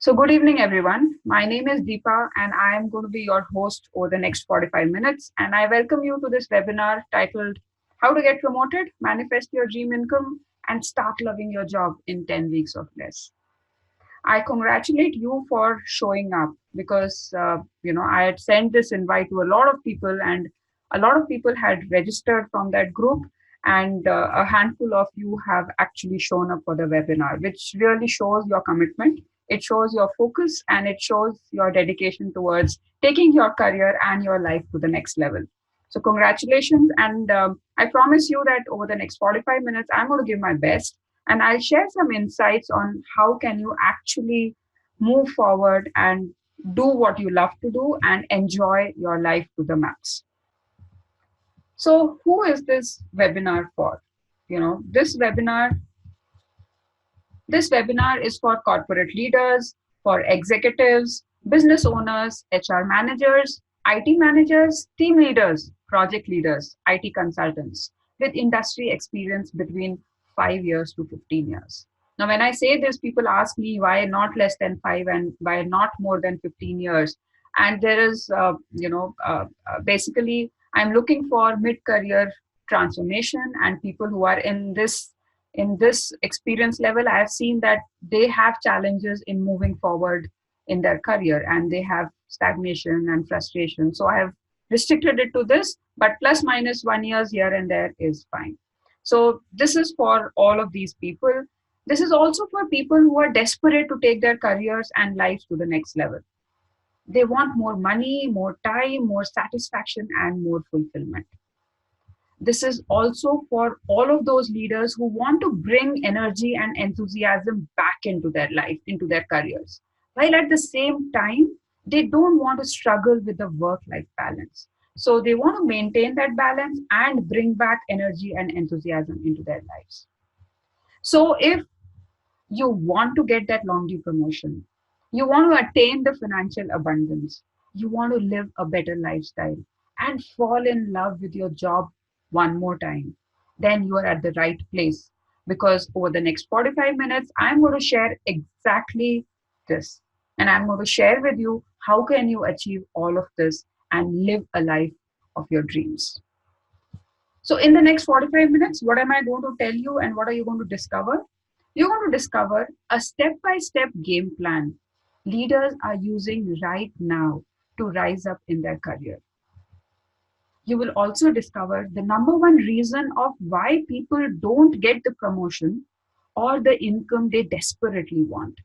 So, good evening, everyone. My name is Deepa, and I am going to be your host over the next 45 minutes. And I welcome you to this webinar titled How to Get Promoted, Manifest Your Dream Income, and Start Loving Your Job in 10 Weeks or Less. I congratulate you for showing up because, I had sent this invite to a lot of people, and a lot of people had registered from that group. And a handful of you have actually shown up for the webinar, which really shows your commitment. It shows your focus and it shows your dedication towards taking your career and your life to the next level. So, congratulations. And I promise you that over the next 45 minutes, I'm going to give my best and I'll share some insights on how can you actually move forward and do what you love to do and enjoy your life to the max. So who is this webinar for? You know, this webinar is for corporate leaders, for executives, business owners, HR managers, IT managers, team leaders, project leaders, IT consultants with industry experience between 5 years to 15 years. Now, when I say this, people ask me why not less than 5 and why not more than 15 years. And there is, basically, I'm looking for mid-career transformation and people who are in this experience level. I have seen that they have challenges in moving forward in their career and they have stagnation and frustration. So I have restricted it to this, but plus minus 1 years here and there is fine. So this is for all of these people. This is also for people who are desperate to take their careers and lives to the next level. They want more money, more time, more satisfaction, and more fulfillment. This is also for all of those leaders who want to bring energy and enthusiasm back into their life, into their careers, while at the same time, they don't want to struggle with the work life balance. So they want to maintain that balance and bring back energy and enthusiasm into their lives. So if you want to get that long due promotion, you want to attain the financial abundance, you want to live a better lifestyle and fall in love with your job one more time, then you are at the right place. Because over the next 45 minutes, I'm going to share exactly this. And I'm going to share with you how can you achieve all of this and live a life of your dreams. So in the next 45 minutes, what am I going to tell you and what are you going to discover? You're going to discover a step-by-step game plan leaders are using right now to rise up in their career. You will also discover the number one reason of why people don't get the promotion or the income they desperately want.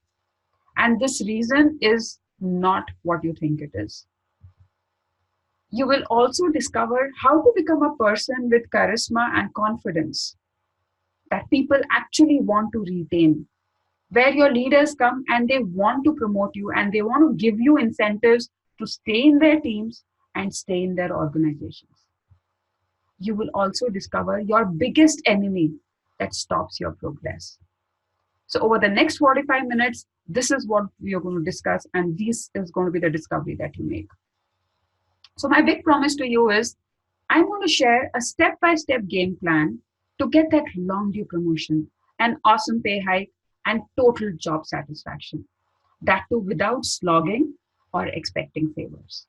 And this reason is not what you think it is. You will also discover how to become a person with charisma and confidence that people actually want to retain, where your leaders come and they want to promote you and they want to give you incentives to stay in their teams and stay in their organizations. You will also discover your biggest enemy that stops your progress. So, over the next 45 minutes, this is what we are going to discuss, and this is going to be the discovery that you make. So, my big promise to you is I'm going to share a step by step game plan to get that long due promotion, an awesome pay hike, and total job satisfaction. That too without slogging or expecting favors.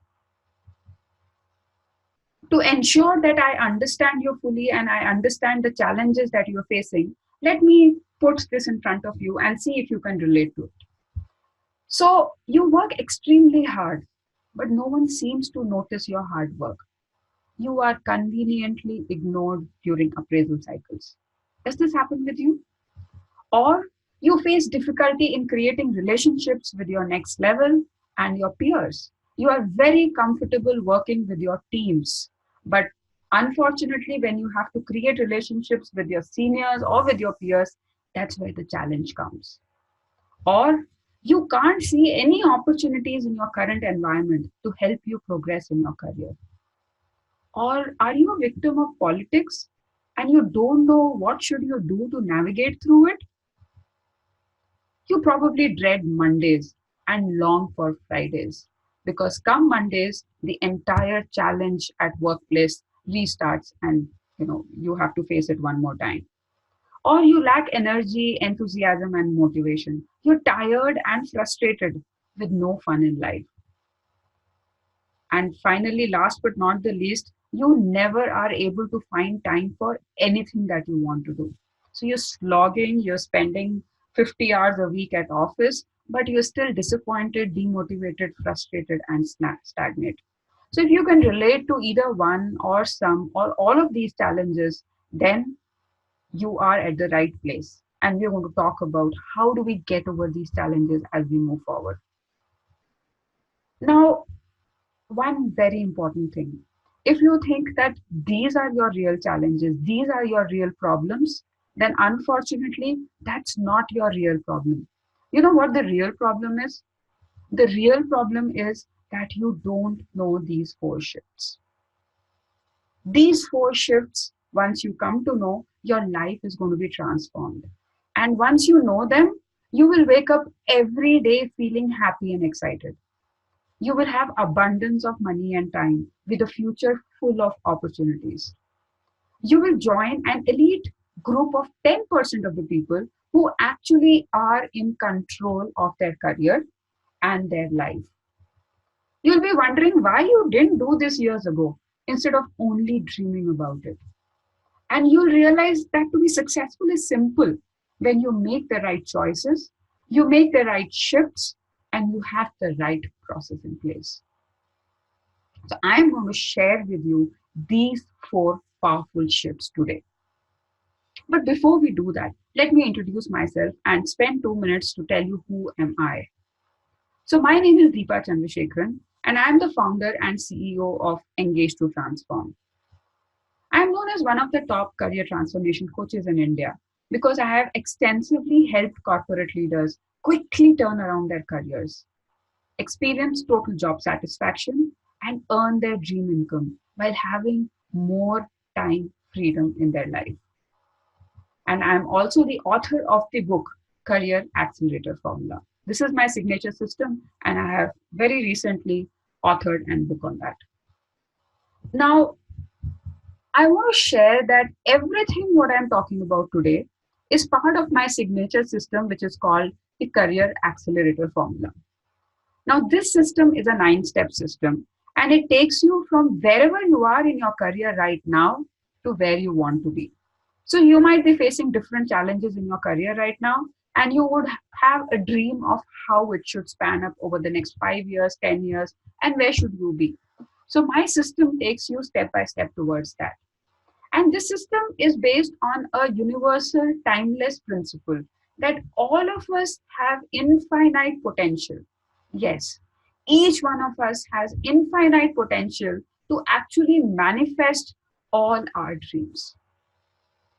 To ensure that I understand you fully and I understand the challenges that you're facing, let me put this in front of you and see if you can relate to it. So, you work extremely hard, but no one seems to notice your hard work. You are conveniently ignored during appraisal cycles. Does this happen with you? Or you face difficulty in creating relationships with your next level and your peers. You are very comfortable working with your teams, but unfortunately, when you have to create relationships with your seniors or with your peers, that's where the challenge comes. Or you can't see any opportunities in your current environment to help you progress in your career. Or are you a victim of politics and you don't know what should you do to navigate through it? You probably dread Mondays and long for Fridays because come Mondays, the entire challenge at workplace restarts and you have to face it one more time. Or you lack energy, enthusiasm, and motivation. You're tired and frustrated with no fun in life. And finally, last but not the least, you never are able to find time for anything that you want to do. So you're slogging, you're spending 50 hours a week at office, but you're still disappointed, demotivated, frustrated, and stagnant. So if you can relate to either one or some or all of these challenges, then you are at the right place. And we're going to talk about how do we get over these challenges as we move forward. Now, one very important thing. If you think that these are your real challenges, these are your real problems, then unfortunately, that's not your real problem. You know what the real problem is? The real problem is that you don't know these four shifts. These four shifts, once you come to know, your life is going to be transformed. And once you know them, you will wake up every day feeling happy and excited. You will have abundance of money and time with a future full of opportunities. You will join an elite group of 10% of the people who actually are in control of their career and their life. You'll be wondering why you didn't do this years ago instead of only dreaming about it. And you'll realize that to be successful is simple when you make the right choices, you make the right shifts, and you have the right process in place. So I'm going to share with you these four powerful shifts today. But before we do that, let me introduce myself and spend 2 minutes to tell you who am I. So my name is Deepa Chandrasekharan, and I'm the founder and CEO of Engage to Transform. I'm known as one of the top career transformation coaches in India because I have extensively helped corporate leaders quickly turn around their careers, experience total job satisfaction, and earn their dream income while having more time freedom in their life. And I'm also the author of the book Career Accelerator Formula. This is my signature system, and I have very recently authored a book on that. Now, I want to share that everything what I'm talking about today is part of my signature system, which is called the Career Accelerator Formula. Now, this system is a 9 step system, and it takes you from wherever you are in your career right now to where you want to be. So, you might be facing different challenges in your career right now, and you would have a dream of how it should span up over the next 5 years, 10 years, and where should you be. So, my system takes you step by step towards that. And this system is based on a universal, timeless principle that all of us have infinite potential. Yes, each one of us has infinite potential to actually manifest all our dreams.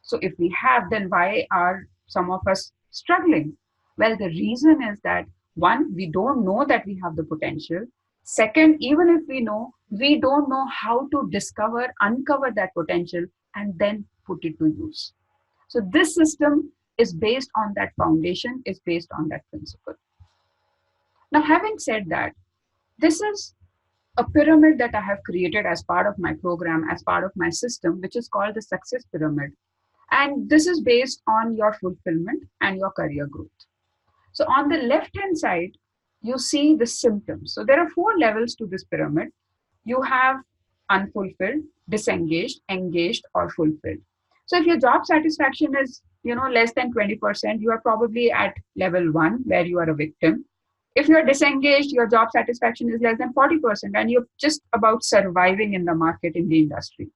So, if we have, then why are some of us struggling? Well, the reason is that one, we don't know that we have the potential. Second, even if we don't know how to discover, uncover that potential and then put it to use. So, this system is based on that foundation, is based on that principle. Now, having said that, this is a pyramid that I have created as part of my program, as part of my system, which is called the Success Pyramid. And this is based on your fulfillment and your career growth. So on the left hand side, you see the symptoms. So there are 4 levels to this pyramid. You have unfulfilled, disengaged, engaged, or fulfilled. So if your job satisfaction is less than 20%, you are probably at level 1 where you are a victim. If you're disengaged, your job satisfaction is less than 40% and you're just about surviving in the market, in the industry.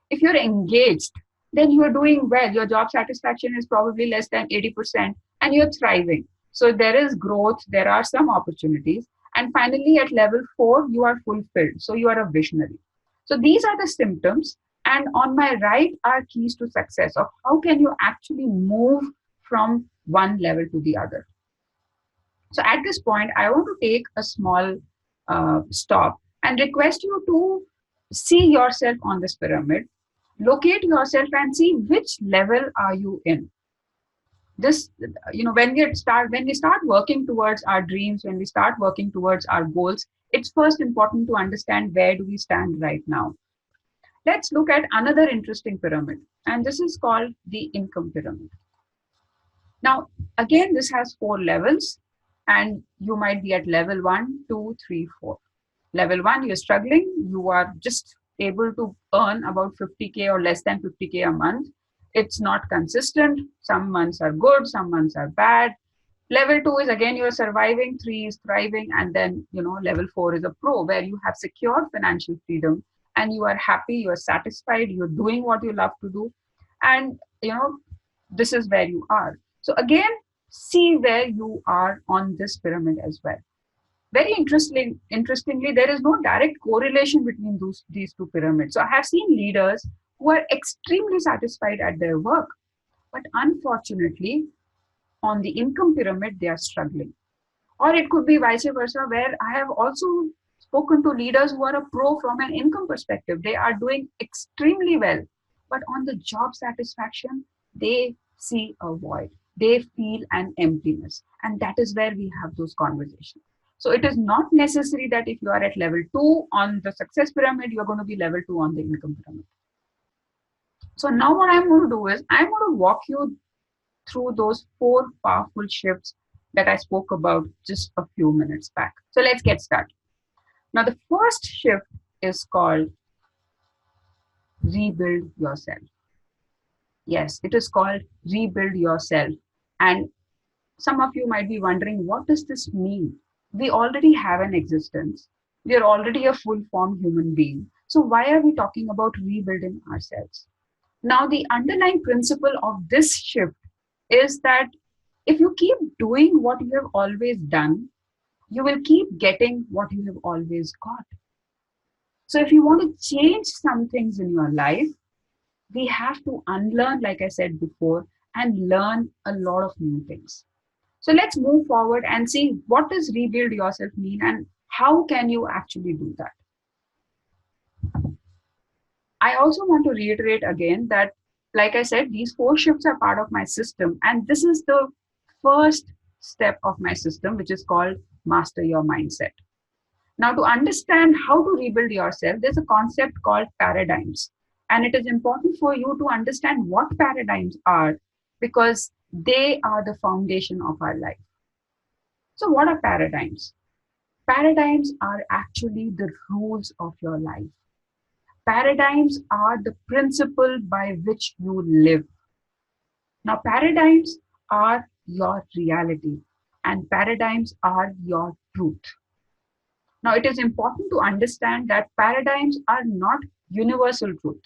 If you're engaged, then you are doing well. Your job satisfaction is probably less than 80% and you're thriving. So there is growth, there are some opportunities. And finally, at level 4, you are fulfilled. So you are a visionary. So these are the symptoms. And on my right are keys to success of how can you actually move from one level to the other. So at this point, I want to take a small stop and request you to see yourself on this pyramid, locate yourself and see which level are you in. This, when we start working towards our dreams, when we start working towards our goals, it's first important to understand where do we stand right now. Let's look at another interesting pyramid, and this is called the income pyramid. Now, again, this has 4 levels, and you might be at level 1, 2, 3, 4. Level 1, you're struggling, you are just able to earn about 50K or less than 50K a month. It's not consistent. Some months are good, some months are bad. Level 2 is again you're surviving, 3 is thriving, and then level 4 is a pro where you have secured financial freedom and you are happy, you are satisfied, you're doing what you love to do, and this is where you are. So again, see where you are on this pyramid as well. Very interestingly, there is no direct correlation between these two pyramids. So I have seen leaders who are extremely satisfied at their work, but unfortunately, on the income pyramid, they are struggling. Or it could be vice versa, where I have also spoken to leaders who are a pro from an income perspective. They are doing extremely well, but on the job satisfaction, they see a void. They feel an emptiness. And that is where we have those conversations. So it is not necessary that if you are at level 2 on the success pyramid, you're going to be level 2 on the income pyramid. So now what I'm going to do is I'm going to walk you through those 4 powerful shifts that I spoke about just a few minutes back. So let's get started. Now, the first shift is called rebuild yourself. Yes, it is called rebuild yourself. And some of you might be wondering, what does this mean? We already have an existence. We are already a full formed human being. So why are we talking about rebuilding ourselves? Now, the underlying principle of this shift is that if you keep doing what you have always done, you will keep getting what you have always got. So if you want to change some things in your life, we have to unlearn, like I said before, and learn a lot of new things. So let's move forward and see what does rebuild yourself mean and how can you actually do that. I also want to reiterate again that, like I said, these 4 shifts are part of my system. And this is the first step of my system, which is called master your mindset. Now, to understand how to rebuild yourself, there's a concept called paradigms. And it is important for you to understand what paradigms are because they are the foundation of our life. So, what are paradigms? Paradigms are actually the rules of your life. Paradigms are the principle by which you live. Now, paradigms are your reality and paradigms are your truth. Now, it is important to understand that paradigms are not universal truth.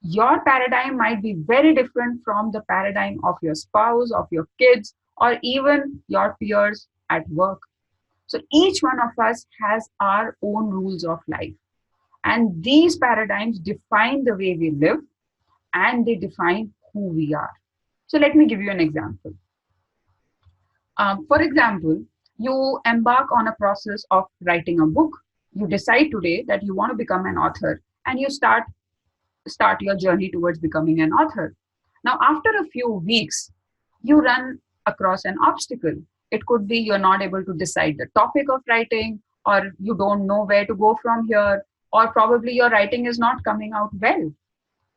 Your paradigm might be very different from the paradigm of your spouse, of your kids, or even your peers at work. So each one of us has our own rules of life. And these paradigms define the way we live and they define who we are. So let me give you an example. For example, you embark on a process of writing a book. You decide today that you want to become an author and you start your journey towards becoming an author. Now, after a few weeks, you run across an obstacle. It could be you're not able to decide the topic of writing, or you don't know where to go from here, or probably your writing is not coming out well.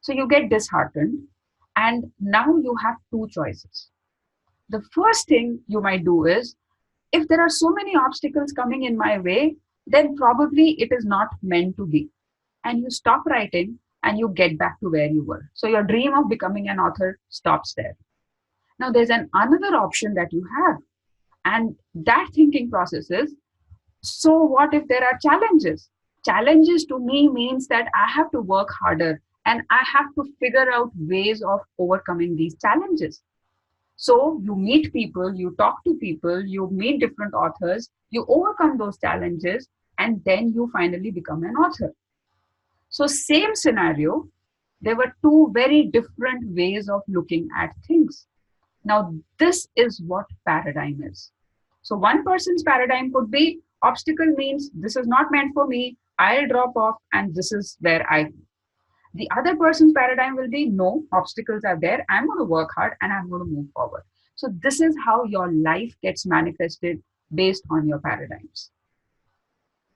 So you get disheartened, and now you have 2 choices. The first thing you might do is, if there are so many obstacles coming in my way, then probably it is not meant to be. And you stop writing and you get back to where you were. So your dream of becoming an author stops there. Now there's another option that you have. And that thinking process is, so what if there are challenges? Challenges to me means that I have to work harder and I have to figure out ways of overcoming these challenges. So you meet people, you talk to people, you meet different authors, you overcome those challenges, and then you finally become an author. So same scenario, there were 2 very different ways of looking at things. Now, this is what paradigm is. So one person's paradigm could be obstacle means this is not meant for me, I'll drop off, and this is where I go. The other person's paradigm will be no, obstacles are there, I'm going to work hard and I'm going to move forward. So this is how your life gets manifested based on your paradigms.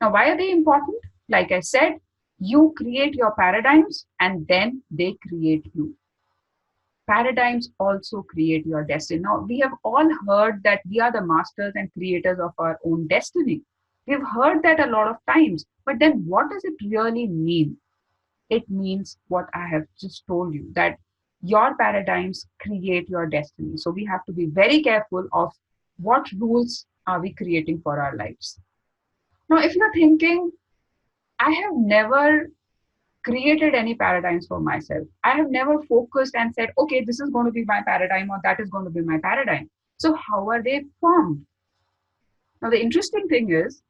Now, why are they important? Like I said, you create your paradigms and then they create you. paradigms also create your destiny. Now, we have all heard that we are the masters and creators of our own destiny. We've heard that a lot of times, but then what does it really mean? It means what I have just told you, that your paradigms create your destiny. So we have to be very careful of what rules are we creating for our lives. Now, if you're thinking, I have never created any paradigms for myself, I have never focused and said, okay, this is going to be my paradigm or that is going to be my paradigm. So, how are they formed? Now, the interesting thing is,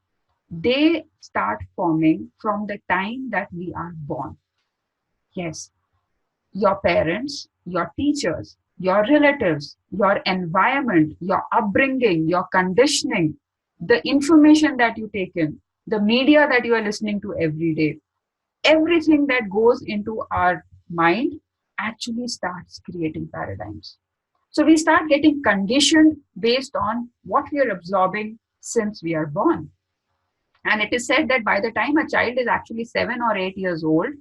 they start forming from the time that we are born. Yes, your parents, your teachers, your relatives, your environment, your upbringing, your conditioning, the information that you take in, the media that you are listening to every day, everything that goes into our mind actually starts creating paradigms. So we start getting conditioned based on what we are absorbing since we are born. And it is said that by the time a child is actually 7 or 8 years old,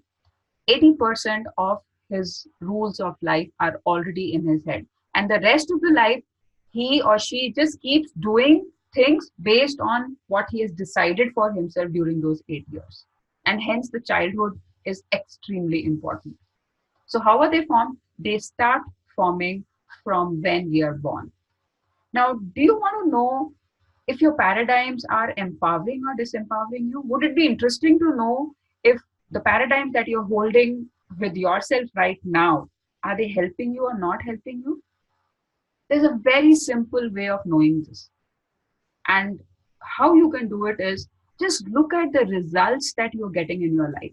80% of his rules of life are already in his head. And the rest of the life, he or she just keeps doing things based on what he has decided for himself during those 8 years. And hence, the childhood is extremely important. So, how are they formed? They start forming from when we are born. Now, do you want to know if your paradigms are empowering or disempowering you? Would it be interesting to know if the paradigms that you're holding with yourself right now, are they helping you or not helping you? There's a very simple way of knowing this. And how you can do it is just look at the results that you're getting in your life,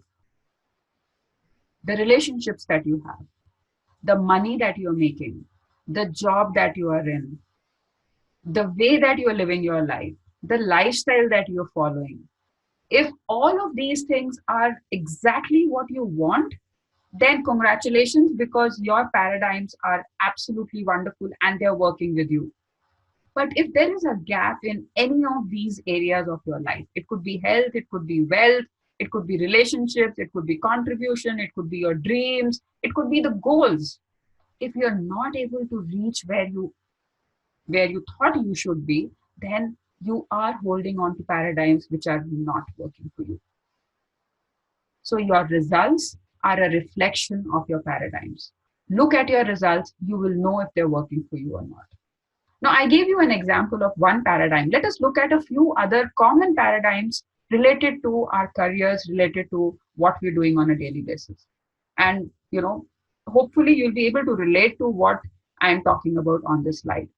the relationships that you have, the money that you're making, the job that you are in, the way that you're living your life, the lifestyle that you're following. If all of these things are exactly what you want, then congratulations, because your paradigms are absolutely wonderful and they're working with you. But if there is a gap in any of these areas of your life, it could be health, it could be wealth, it could be relationships, it could be contribution, it could be your dreams, it could be the goals. If you're not able to reach where you thought you should be, then you are holding on to paradigms which are not working for you. So your results are a reflection of your paradigms. Look at your results, you will know if they're working for you or not. Now, I gave you an example of one paradigm. Let us look at a few other common paradigms related to our careers, related to what we're doing on a daily basis. And, hopefully you'll be able to relate to what I'm talking about on this slide.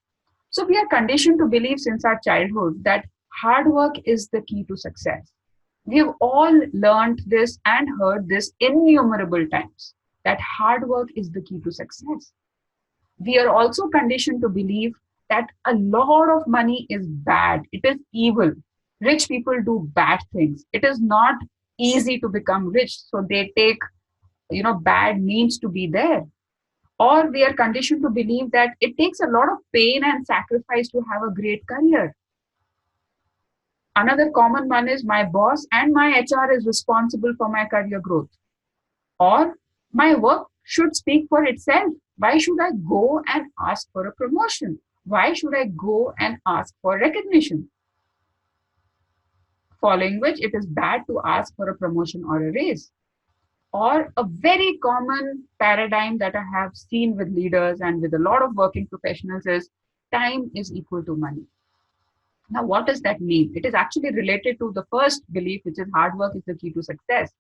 So we are conditioned to believe since our childhood that hard work is the key to success. We have all learned this and heard this innumerable times, that hard work is the key to success. We are also conditioned to believe that a lot of money is bad. It is evil. Rich people do bad things. It is not easy to become rich. So they take, bad means to be there. Or we are conditioned to believe that it takes a lot of pain and sacrifice to have a great career. Another common one is my boss and my HR is responsible for my career growth. Or my work should speak for itself. Why should I go and ask for a promotion? Why should I go and ask for recognition? Following which, it is bad to ask for a promotion or a raise. Or a very common paradigm that I have seen with leaders and with a lot of working professionals is time is equal to money. Now, what does that mean? It is actually related to the first belief, which is hard work is the key to success.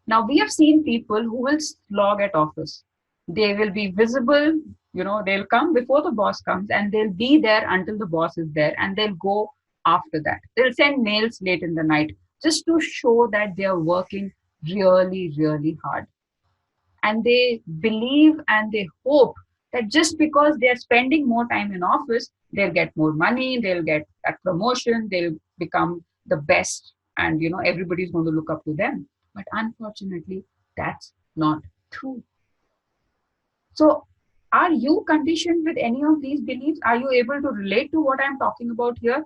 Now, we have seen people who will slog at office. They will be visible, they'll come before the boss comes and they'll be there until the boss is there and they'll go after that. They'll send mails late in the night just to show that they are working really, really hard. And they believe and they hope that just because they're spending more time in office, they'll get more money, they'll get that promotion, they'll become the best, and everybody's going to look up to them. But unfortunately, that's not true. So, are you conditioned with any of these beliefs? Are you able to relate to what I'm talking about here?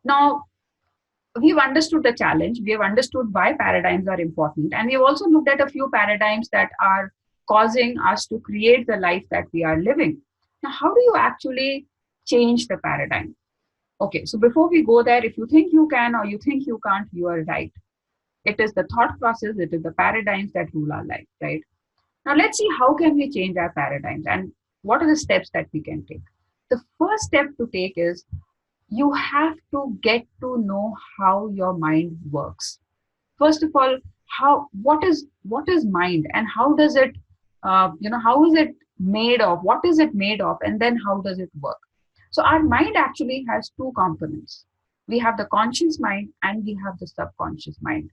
Now, we've understood the challenge, we have understood why paradigms are important, and we've also looked at a few paradigms that are causing us to create the life that we are living. Now, how do you actually change the paradigm? Okay, so before we go there, if you think you can or you think you can't, you are right. It is the thought process, it is the paradigms that rule our life, right? Now let's see how can we change our paradigms and what are the steps that we can take. The first step to take is you have to get to know how your mind works. First of all, how what is mind and how does it how is it made of, what is it made of, and then how does it work. So our mind actually has two components. We have the conscious mind and we have the subconscious mind.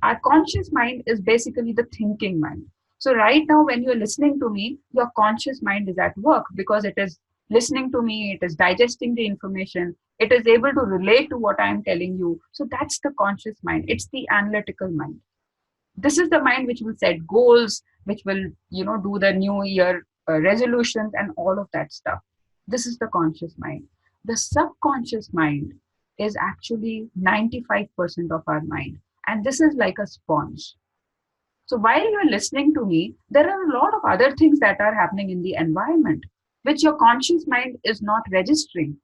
Our conscious mind is basically the thinking mind. So right now, when you're listening to me, your conscious mind is at work because it is listening to me, it is digesting the information, it is able to relate to what I'm telling you. So that's the conscious mind. It's the analytical mind. This is the mind which will set goals, which will, do the new year resolutions and all of that stuff. This is the conscious mind. The subconscious mind is actually 95% of our mind, and this is like a sponge. So while you're listening to me, there are a lot of other things that are happening in the environment, which your conscious mind is not registering.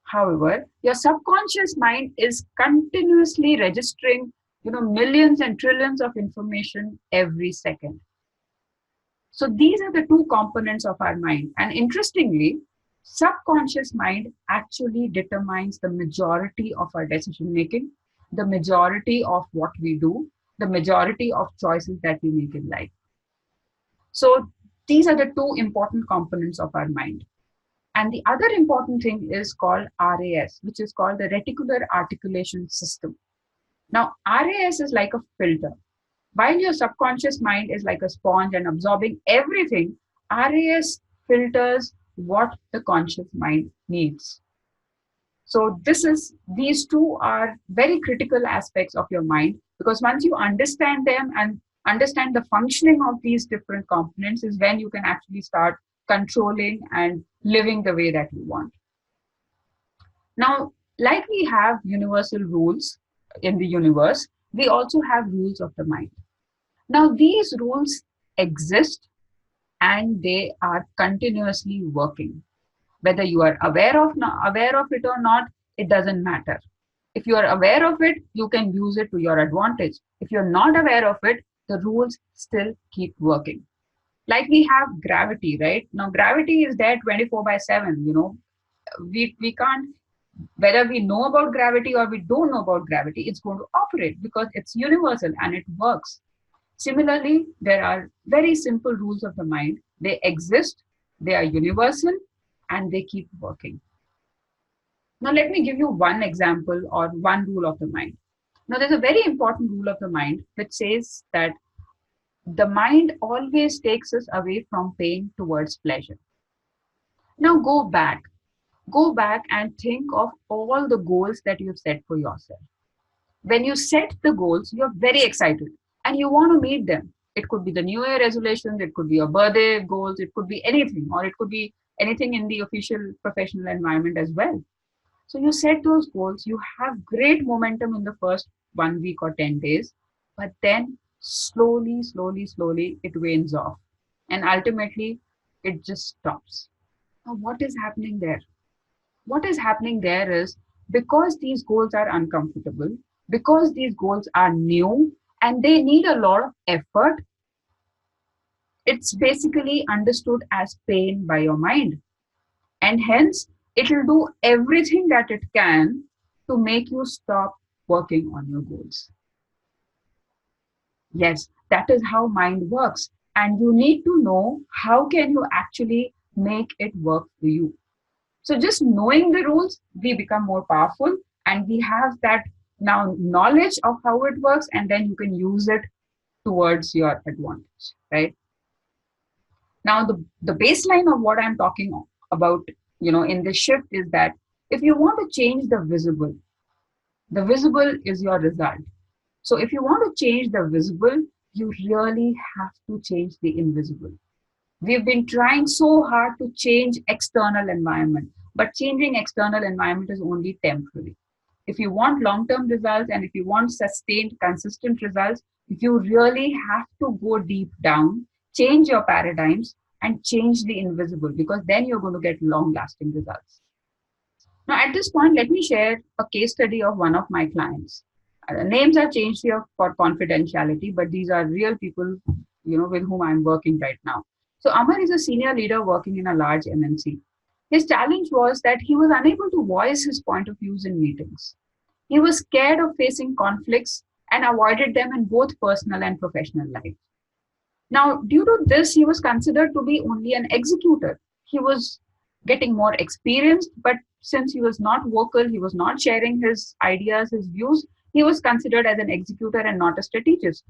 However, your subconscious mind is continuously registering, millions and trillions of information every second. So these are the two components of our mind. And interestingly, subconscious mind actually determines the majority of our decision making, the majority of what we do, the majority of choices that we make in life. So these are the two important components of our mind. And the other important thing is called RAS, which is called the reticular articulation system. Now, RAS is like a filter. While your subconscious mind is like a sponge and absorbing everything, RAS filters what the conscious mind needs. So these two are very critical aspects of your mind, because once you understand them and understand the functioning of these different components is when you can actually start controlling and living the way that you want. Now, like we have universal rules in the universe, we also have rules of the mind. Now, these rules exist and they are continuously working. Whether you are aware of it or not, it doesn't matter. If you are aware of it, you can use it to your advantage. If you're not aware of it, the rules still keep working. Like we have gravity, right? Now, gravity is there 24/7. We can't, whether we know about gravity or we don't know about gravity, it's going to operate because it's universal and it works. Similarly, there are very simple rules of the mind. They exist, they are universal, and they keep working. Now, let me give you one example or one rule of the mind. Now, there's a very important rule of the mind which says that the mind always takes us away from pain towards pleasure. Now, go back and think of all the goals that you've set for yourself. When you set the goals, you're very excited and you want to meet them. It could be the New Year resolutions, it could be your birthday goals, it could be anything, or it could be anything in the official professional environment as well. So you set those goals, you have great momentum in the first 1 week or 10 days, but then slowly, it wanes off. And ultimately, it just stops. Now, what is happening there? What is happening there is because these goals are uncomfortable, because these goals are new and they need a lot of effort, it's basically understood as pain by your mind. And hence, it will do everything that it can to make you stop working on your goals. Yes, that is how mind works. And you need to know how can you actually make it work for you. So just knowing the rules, we become more powerful and we have that now knowledge of how it works, and then you can use it towards your advantage, right? Now, the baseline of what I'm talking about, in this shift is that if you want to change the visible is your result. So if you want to change the visible, you really have to change the invisible. We've been trying so hard to change external environment, but changing external environment is only temporary. If you want long-term results and if you want sustained, consistent results, you really have to go deep down change your paradigms and change the invisible, because then you're going to get long lasting results. Now, at this point, let me share a case study of one of my clients. Names are changed here for confidentiality, but these are real people, with whom I'm working right now. So, Amar is a senior leader working in a large MNC. His challenge was that he was unable to voice his point of views in meetings. He was scared of facing conflicts and avoided them in both personal and professional life. Now, due to this, he was considered to be only an executor. He was getting more experienced, but since he was not vocal, he was not sharing his ideas, his views, he was considered as an executor and not a strategist.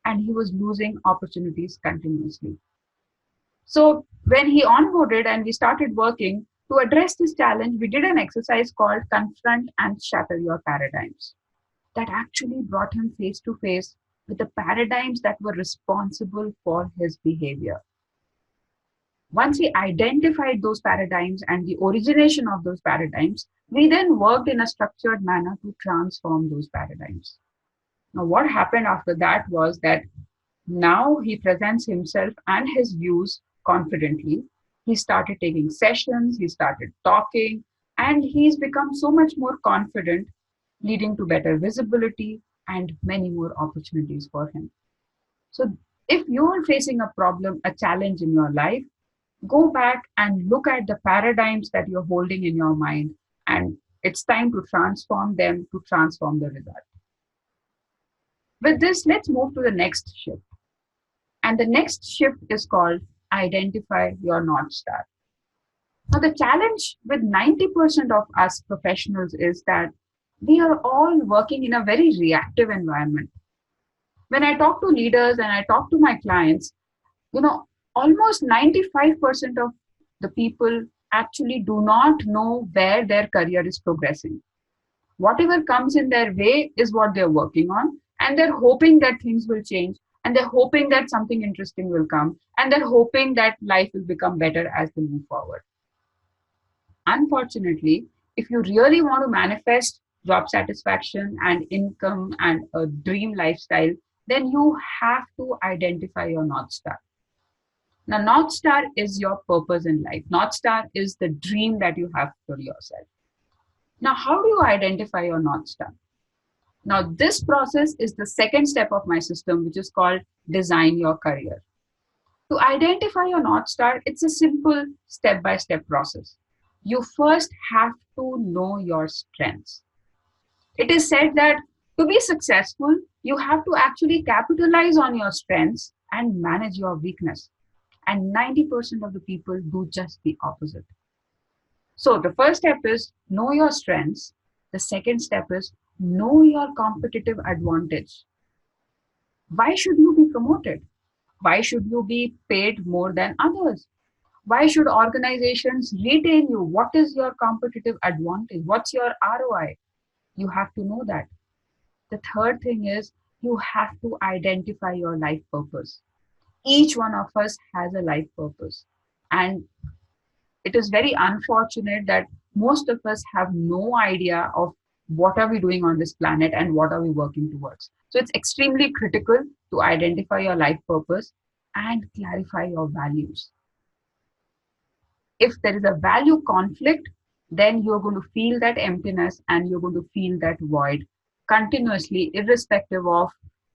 And he was losing opportunities continuously. So, when he onboarded and we started working to address this challenge, we did an exercise called Confront and Shatter Your Paradigms that actually brought him face to face with the paradigms that were responsible for his behavior. Once we identified those paradigms and the origination of those paradigms, we then worked in a structured manner to transform those paradigms. Now, what happened after that was that now he presents himself and his views confidently. He started taking sessions, he started talking, and he's become so much more confident, leading to better visibility and many more opportunities for him. So, if you're facing a problem, a challenge in your life, go back and look at the paradigms that you're holding in your mind, and it's time to transform them to transform the result. With this, let's move to the next shift. And the next shift is called identify your North Star. Now, the challenge with 90% of us professionals is that we are all working in a very reactive environment. When I talk to leaders and I talk to my clients, almost 95% of the people actually do not know where their career is progressing. Whatever comes in their way is what they're working on, and they're hoping that things will change, and they're hoping that something interesting will come, and they're hoping that life will become better as they move forward. Unfortunately, if you really want to manifest job satisfaction and income and a dream lifestyle, then you have to identify your North Star. Now, North Star is your purpose in life. North Star is the dream that you have for yourself. Now, how do you identify your North Star? Now, this process is the second step of my system, which is called design your career. To identify your North Star, it's a simple step-by-step process. You first have to know your strengths. It is said that to be successful, you have to actually capitalize on your strengths and manage your weakness. And 90% of the people do just the opposite. So the first step is know your strengths. The second step is know your competitive advantage. Why should you be promoted? Why should you be paid more than others? Why should organizations retain you? What is your competitive advantage? What's your ROI? You have to know that. The third thing is you have to identify your life purpose. Each one of us has a life purpose. And it is very unfortunate that most of us have no idea of what are we doing on this planet and what are we working towards. So it's extremely critical to identify your life purpose and clarify your values. If there is a value conflict, then you're going to feel that emptiness and you're going to feel that void continuously, irrespective of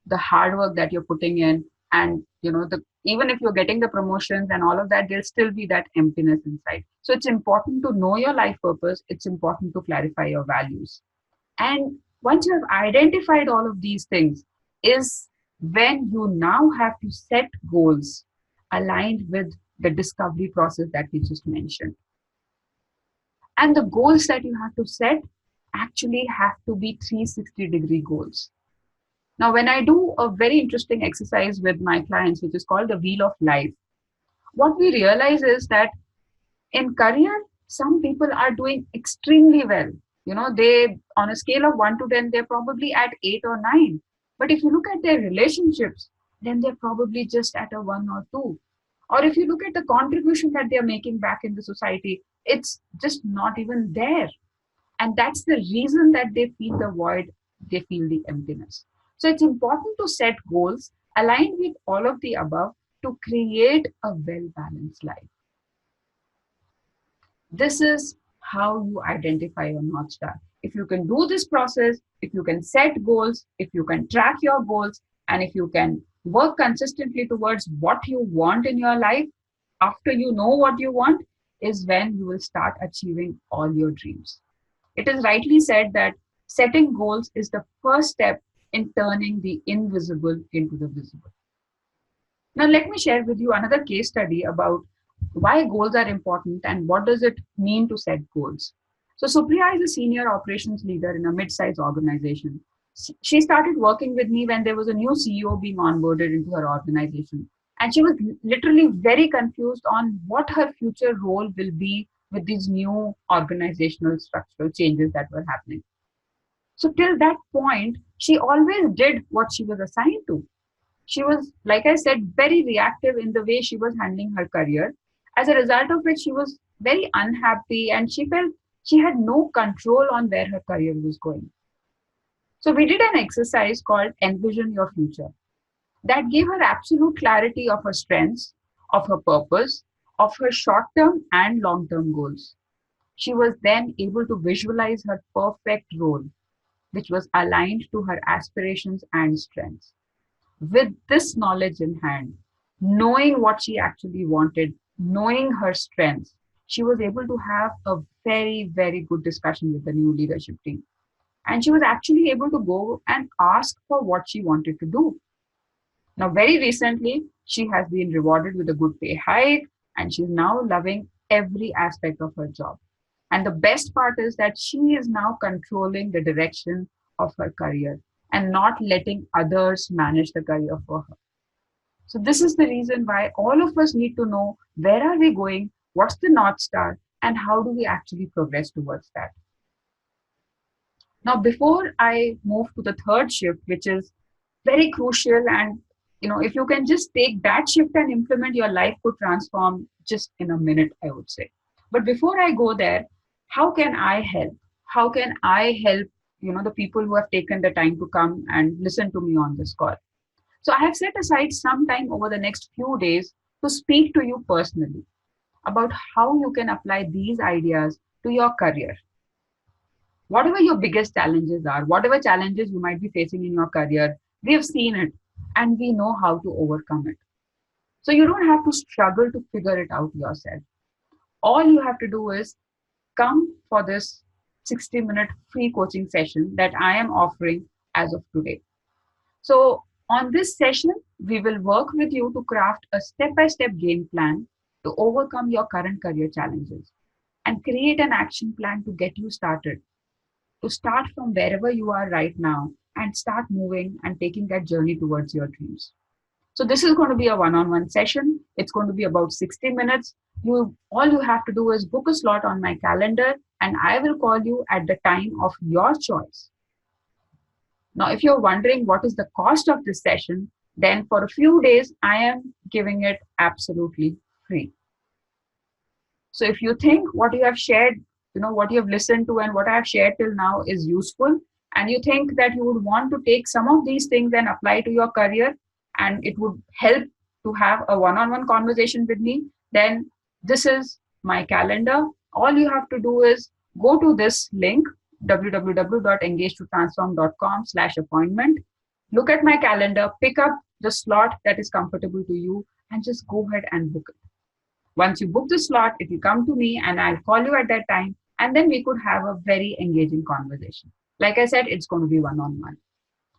the hard work that you're putting in. And even if you're getting the promotions and all of that, there'll still be that emptiness inside. So it's important to know your life purpose. It's important to clarify your values. And once you have identified all of these things, is when you now have to set goals aligned with the discovery process that we just mentioned. And the goals that you have to set actually have to be 360-degree goals. Now, when I do a very interesting exercise with my clients, which is called the Wheel of Life, what we realize is that in career, some people are doing extremely well. They, on a scale of 1 to 10, they're probably at 8 or 9. But if you look at their relationships, then they're probably just at a 1 or 2. Or if you look at the contribution that they're making back in the society, it's just not even there. And that's the reason that they feel the void, they feel the emptiness. So it's important to set goals aligned with all of the above to create a well-balanced life. This is how you identify your North Star. If you can do this process, if you can set goals, if you can track your goals, and if you can work consistently towards what you want in your life, after you know what you want, is when you will start achieving all your dreams. It is rightly said that setting goals is the first step in turning the invisible into the visible. Now, let me share with you another case study about why goals are important and what does it mean to set goals. So, Supriya is a senior operations leader in a mid-sized organization. She started working with me when there was a new CEO being onboarded into her organization. And she was literally very confused on what her future role will be with these new organizational structural changes that were happening. So, till that point, she always did what she was assigned to. She was, like I said, very reactive in the way she was handling her career. As a result of which, she was very unhappy and she felt she had no control on where her career was going. So, we did an exercise called Envision Your Future that gave her absolute clarity of her strengths, of her purpose, of her short term and long term goals. She was then able to visualize her perfect role, which was aligned to her aspirations and strengths. With this knowledge in hand, knowing what she actually wanted, knowing her strengths, she was able to have a very, very good discussion with the new leadership team. And she was actually able to go and ask for what she wanted to do. Now, very recently, she has been rewarded with a good pay hike and she's now loving every aspect of her job. And the best part is that she is now controlling the direction of her career and not letting others manage the career for her. So this is the reason why all of us need to know where are we going, what's the North Star, and how do we actually progress towards that. Now, before I move to the third shift, which is very crucial, and if you can just take that shift and implement, your life could transform just in a minute, I would say. But before I go there, how can I help? How can I help, the people who have taken the time to come and listen to me on this call? So I have set aside some time over the next few days to speak to you personally about how you can apply these ideas to your career. Whatever your biggest challenges are, whatever challenges you might be facing in your career, we have seen it and we know how to overcome it. So you don't have to struggle to figure it out yourself. All you have to do is come for this 60-minute free coaching session that I am offering as of today. So on this session, we will work with you to craft a step-by-step game plan to overcome your current career challenges and create an action plan to get you started, to start from wherever you are right now and start moving and taking that journey towards your dreams. So this is going to be a one-on-one session. It's going to be about 60 minutes. All you have to do is book a slot on my calendar and I will call you at the time of your choice. Now, if you're wondering what is the cost of this session, then for a few days, I am giving it absolutely free. So if you think what you have shared, what you have listened to and what I have shared till now is useful, and you think that you would want to take some of these things and apply to your career, and it would help to have a one-on-one conversation with me, then this is my calendar. All you have to do is go to this link, www.engagetotransform.com/appointment. Look at my calendar, pick up the slot that is comfortable to you, and just go ahead and book it. Once you book the slot, it will come to me and I'll call you at that time, and then we could have a very engaging conversation. Like I said, it's going to be one-on-one.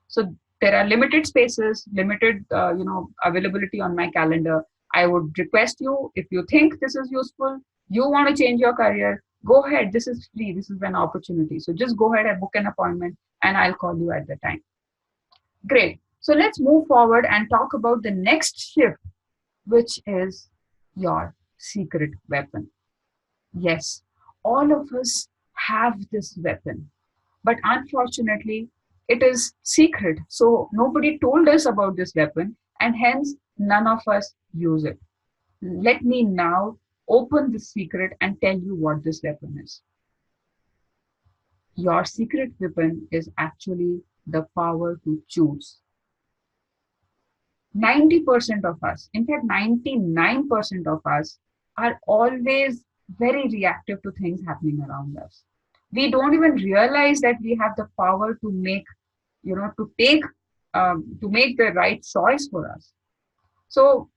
So there are limited spaces, limited, availability on my calendar. I would request you, if you think this is useful, you want to change your career, go ahead. This is free. This is an opportunity. So just go ahead and book an appointment and I'll call you at the time. Great. So let's move forward and talk about the next shift, which is your secret weapon. Yes, all of us have this weapon, but unfortunately, it is secret. So nobody told us about this weapon, and hence none of us use it. Let me now open the secret and tell you what this weapon is. Your secret weapon is actually the power to choose. 90% of us, in fact, 99% of us are always very reactive to things happening around us. We don't even realize that we have the power to make, to make the right choice for us. So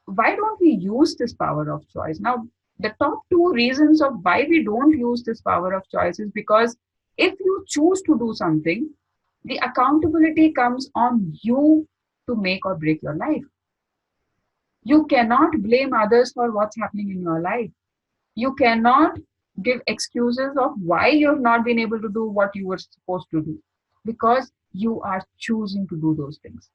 why don't we use this power of choice? Now, the top two reasons of why we don't use this power of choice is because if you choose to do something, the accountability comes on you to make or break your life. You cannot blame others for what's happening in your life. You cannot give excuses of why you have not been able to do what you were supposed to do because you are choosing to do those things.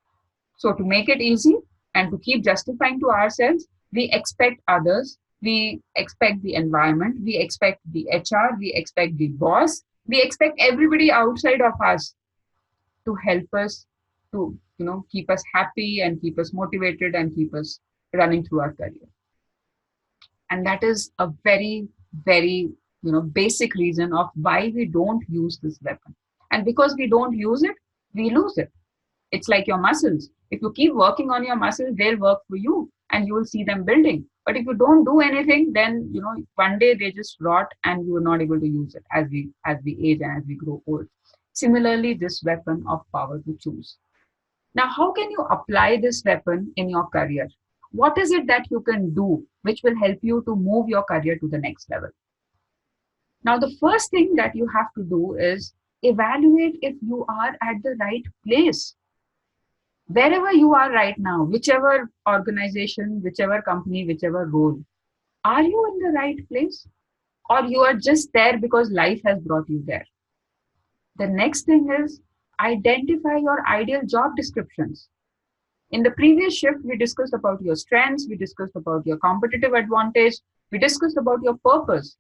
So, to make it easy and to keep justifying to ourselves, we expect others, we expect the environment, we expect the HR, we expect the boss, we expect everybody outside of us to help us to, keep us happy and keep us motivated and keep us running through our career. And that is a very, very, basic reason of why we don't use this weapon. And because we don't use it, we lose it. It's like your muscles. If you keep working on your muscles, they'll work for you and you will see them building. But if you don't do anything, then one day they just rot and you are not able to use it as we age and as we grow old. Similarly, this weapon of power to choose. Now, how can you apply this weapon in your career? What is it that you can do which will help you to move your career to the next level? Now, the first thing that you have to do is evaluate if you are at the right place. Wherever you are right now, whichever organization, whichever company, whichever role, are you in the right place? Or you are just there because life has brought you there? The next thing is identify your ideal job descriptions. In the previous shift, we discussed about your strengths, we discussed about your competitive advantage, we discussed about your purpose.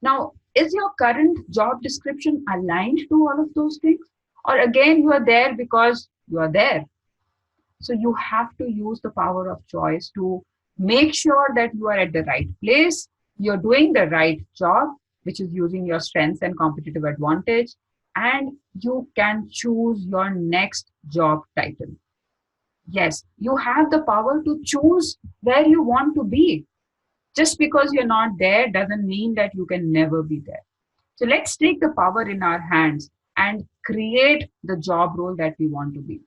Now, is your current job description aligned to all of those things? Or again, you are there because you are there? So you have to use the power of choice to make sure that you are at the right place, you're doing the right job, which is using your strengths and competitive advantage, and you can choose your next job title. Yes, you have the power to choose where you want to be. Just because you're not there doesn't mean that you can never be there. So let's take the power in our hands and create the job role that we want to be.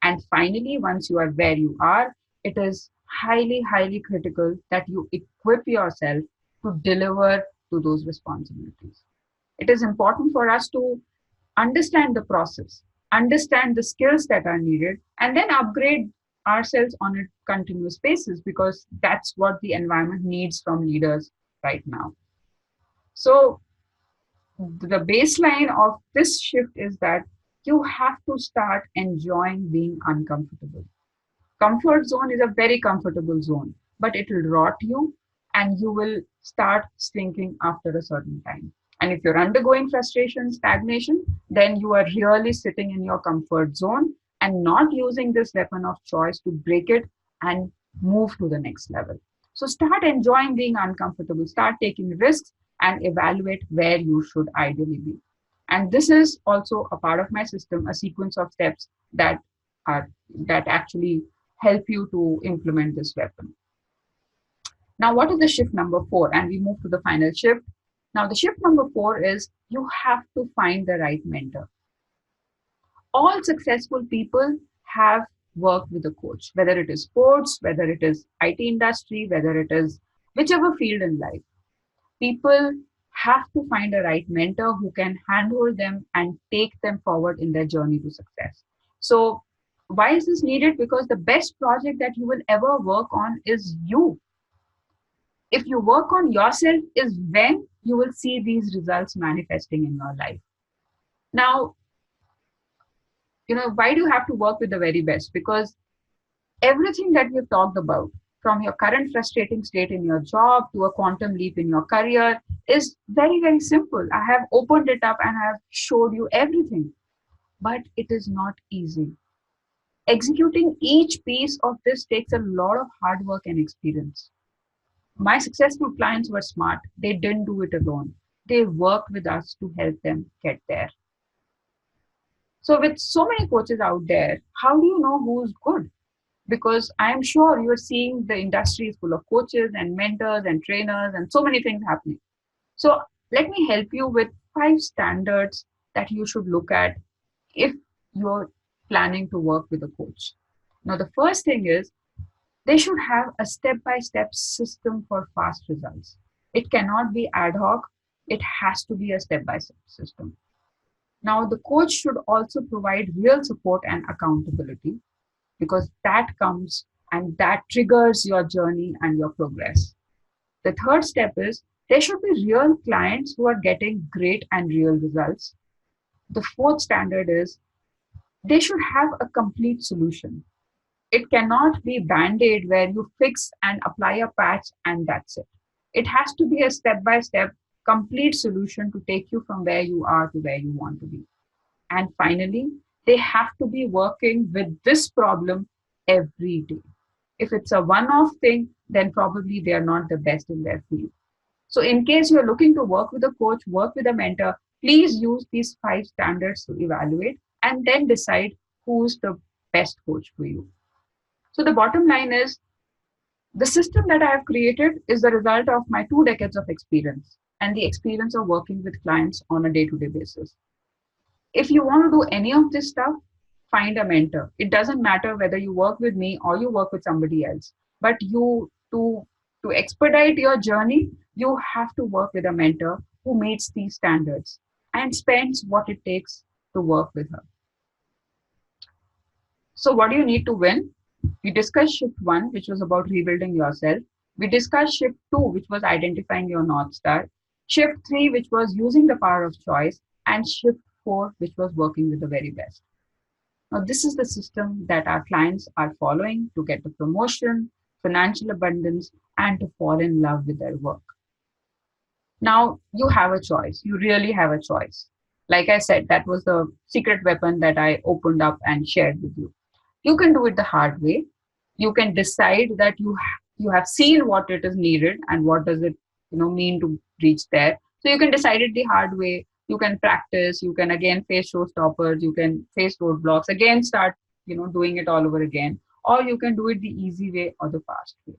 And finally, once you are where you are, it is highly, highly critical that you equip yourself to deliver to those responsibilities. It is important for us to understand the process, understand the skills that are needed, and then upgrade ourselves on a continuous basis because that's what the environment needs from leaders right now. So, the baseline of this shift is that you have to start enjoying being uncomfortable. Comfort zone is a very comfortable zone, but it will rot you and you will start stinking after a certain time. And if you're undergoing frustration, stagnation, then you are really sitting in your comfort zone and not using this weapon of choice to break it and move to the next level. So start enjoying being uncomfortable, start taking risks and evaluate where you should ideally be. And this is also a part of my system, a sequence of steps that are that actually help you to implement this weapon. Now, what is the shift number 4? And we move to the final shift. Now, the shift number 4 is you have to find the right mentor. All successful people have worked with a coach, whether it is sports, whether it is IT industry, whether it is whichever field in life. People have to find a right mentor who can handhold them and take them forward in their journey to success. So, why is this needed? Because the best project that you will ever work on is you. If you work on yourself, is when you will see these results manifesting in your life. Now, why do you have to work with the very best? Because everything that we've talked about, from your current frustrating state in your job to a quantum leap in your career, is very, very simple. I have opened it up and I have showed you everything, but it is not easy. Executing each piece of this takes a lot of hard work and experience. My successful clients were smart. They didn't do it alone. They worked with us to help them get there. So with so many coaches out there, how do you know who's good? because I am sure you're seeing the industry is full of coaches and mentors and trainers and so many things happening. So let me help you with 5 standards that you should look at if you're planning to work with a coach. Now, the first thing is they should have a step by step system for fast results. It cannot be ad hoc, it has to be a step by step system. Now, the coach should also provide real support and accountability because that comes and that triggers your journey and your progress. The third step is there should be real clients who are getting great and real results. The fourth standard is they should have a complete solution. It cannot be band-aid where you fix and apply a patch and that's it. It has to be a step-by-step complete solution to take you from where you are to where you want to be. And finally, they have to be working with this problem every day. If it's a one-off thing, then probably they are not the best in their field. So in case you're looking to work with a coach, work with a mentor, please use these 5 standards to evaluate and then decide who's the best coach for you. So the bottom line is the system that I have created is the result of my 2 decades of experience and the experience of working with clients on a day-to-day basis. If you want to do any of this stuff, find a mentor. It doesn't matter whether you work with me or you work with somebody else, but you to expedite your journey, you have to work with a mentor who meets these standards and spends what it takes to work with her. So what do you need to win? We discussed shift 1, which was about rebuilding yourself. We discussed shift 2, which was identifying your North Star. Shift 3, which was using the power of choice. And shift 4, which was working with the very best. Now, this is the system that our clients are following to get the promotion, financial abundance, and to fall in love with their work. Now, you have a choice. You really have a choice. Like I said, that was the secret weapon that I opened up and shared with you. You can do it the hard way. You can decide that you have seen what it is needed and what does it mean to reach there. So you can decide it the hard way. You can practice. You can again face showstoppers. You can face roadblocks. Again, start doing it all over again. Or you can do it the easy way or the fast way.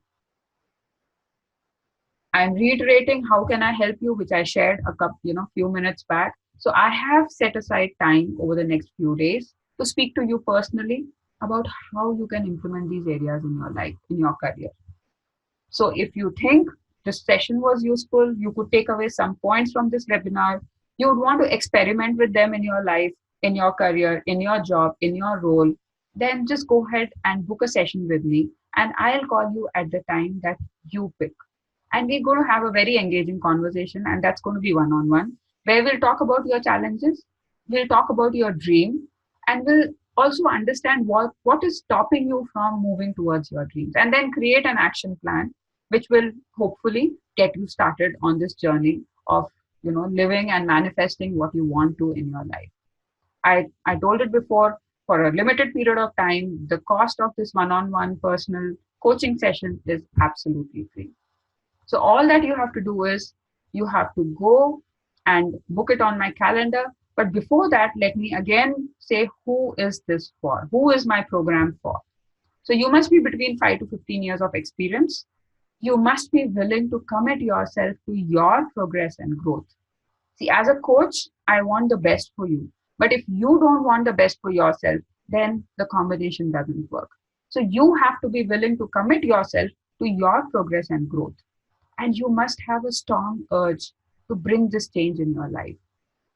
I'm reiterating how can I help you, which I shared few minutes back. So I have set aside time over the next few days to speak to you personally about how you can implement these areas in your life, in your career. So if you think this session was useful, you could take away some points from this webinar, you would want to experiment with them in your life, in your career, in your job, in your role, then just go ahead and book a session with me and I'll call you at the time that you pick. And we're going to have a very engaging conversation, and that's going to be one-on-one, where we'll talk about your challenges, we'll talk about your dream, and we'll also understand what is stopping you from moving towards your dreams, and then create an action plan, which will hopefully get you started on this journey of living and manifesting what you want to in your life. I told it before, for a limited period of time, the cost of this one-on-one personal coaching session is absolutely free. So all that you have to do is you have to go and book it on my calendar. But before that, let me again say, who is this for? Who is my program for? So you must be between 5 to 15 years of experience. You must be willing to commit yourself to your progress and growth. See, as a coach, I want the best for you. But if you don't want the best for yourself, then the combination doesn't work. So you have to be willing to commit yourself to your progress and growth. And you must have a strong urge to bring this change in your life.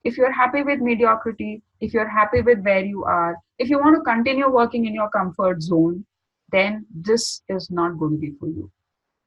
If you're happy with mediocrity, if you're happy with where you are, if you want to continue working in your comfort zone, then this is not going to be for you.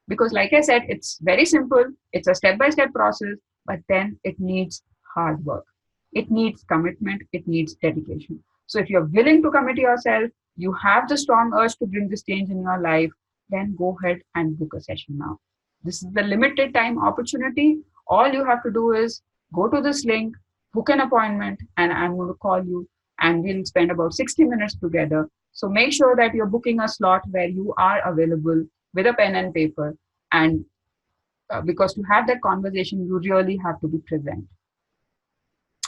Because like I said, it's very simple. It's a step-by-step process, but then it needs hard work. It needs commitment. It needs dedication. So if you're willing to commit yourself, you have the strong urge to bring this change in your life, then go ahead and book a session now. This is the limited time opportunity. All you have to do is go to this link, book an appointment, and I'm going to call you and we'll spend about 60 minutes together. So make sure that you're booking a slot where you are available with a pen and paper. And because to have that conversation, you really have to be present.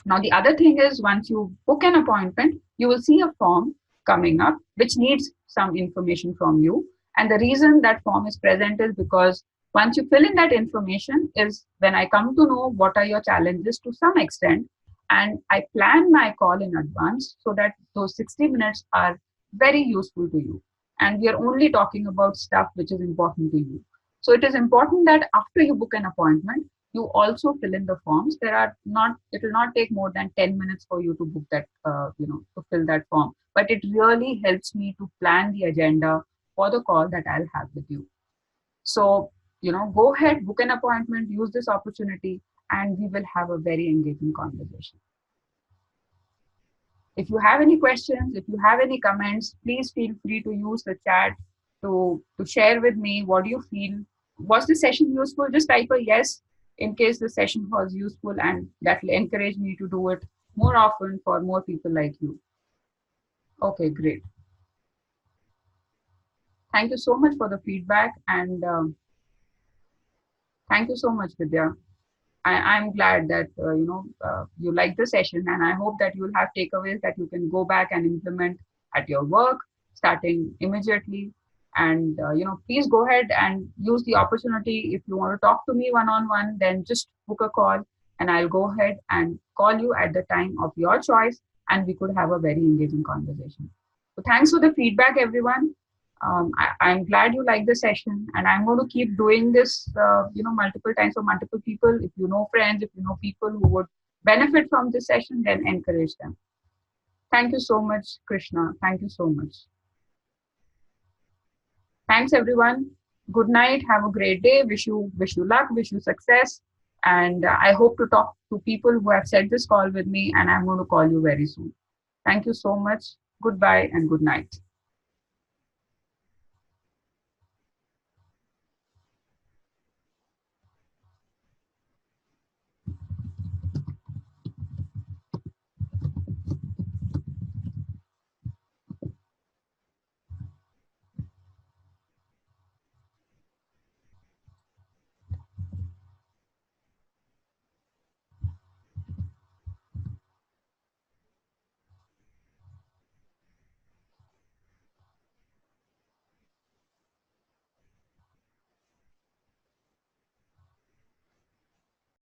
Now, the other thing is once you book an appointment, you will see a form coming up, which needs some information from you. And the reason that form is present is because once you fill in that information is when I come to know what are your challenges to some extent, and I plan my call in advance so that those 60 minutes are very useful to you. And we are only talking about stuff which is important to you. So it is important that after you book an appointment, you also fill in the forms. There are not, it will not take more than 10 minutes for you to book that, to fill that form. But it really helps me to plan the agenda for the call that I'll have with you. So, go ahead, book an appointment, use this opportunity, and we will have a very engaging conversation. If you have any questions, if you have any comments, please feel free to use the chat to share with me what do you feel. Was the session useful? Just type a yes in case the session was useful, and that will encourage me to do it more often for more people like you. Okay, great. Thank you so much for the feedback, and thank you so much, Vidya. I'm glad that you like the session, and I hope that you'll have takeaways that you can go back and implement at your work, starting immediately. And please go ahead and use the opportunity. If you want to talk to me one on one, then just book a call, and I'll go ahead and call you at the time of your choice, and we could have a very engaging conversation. So thanks for the feedback, everyone. I'm glad you like the session, and I'm going to keep doing this, multiple times for multiple people. If you know friends, if you know people who would benefit from this session, then encourage them. Thank you so much, Krishna. Thank you so much. Thanks, everyone. Good night. Have a great day. Wish you luck. Wish you success. And I hope to talk to people who have set this call with me, and I'm going to call you very soon. Thank you so much. Goodbye and good night.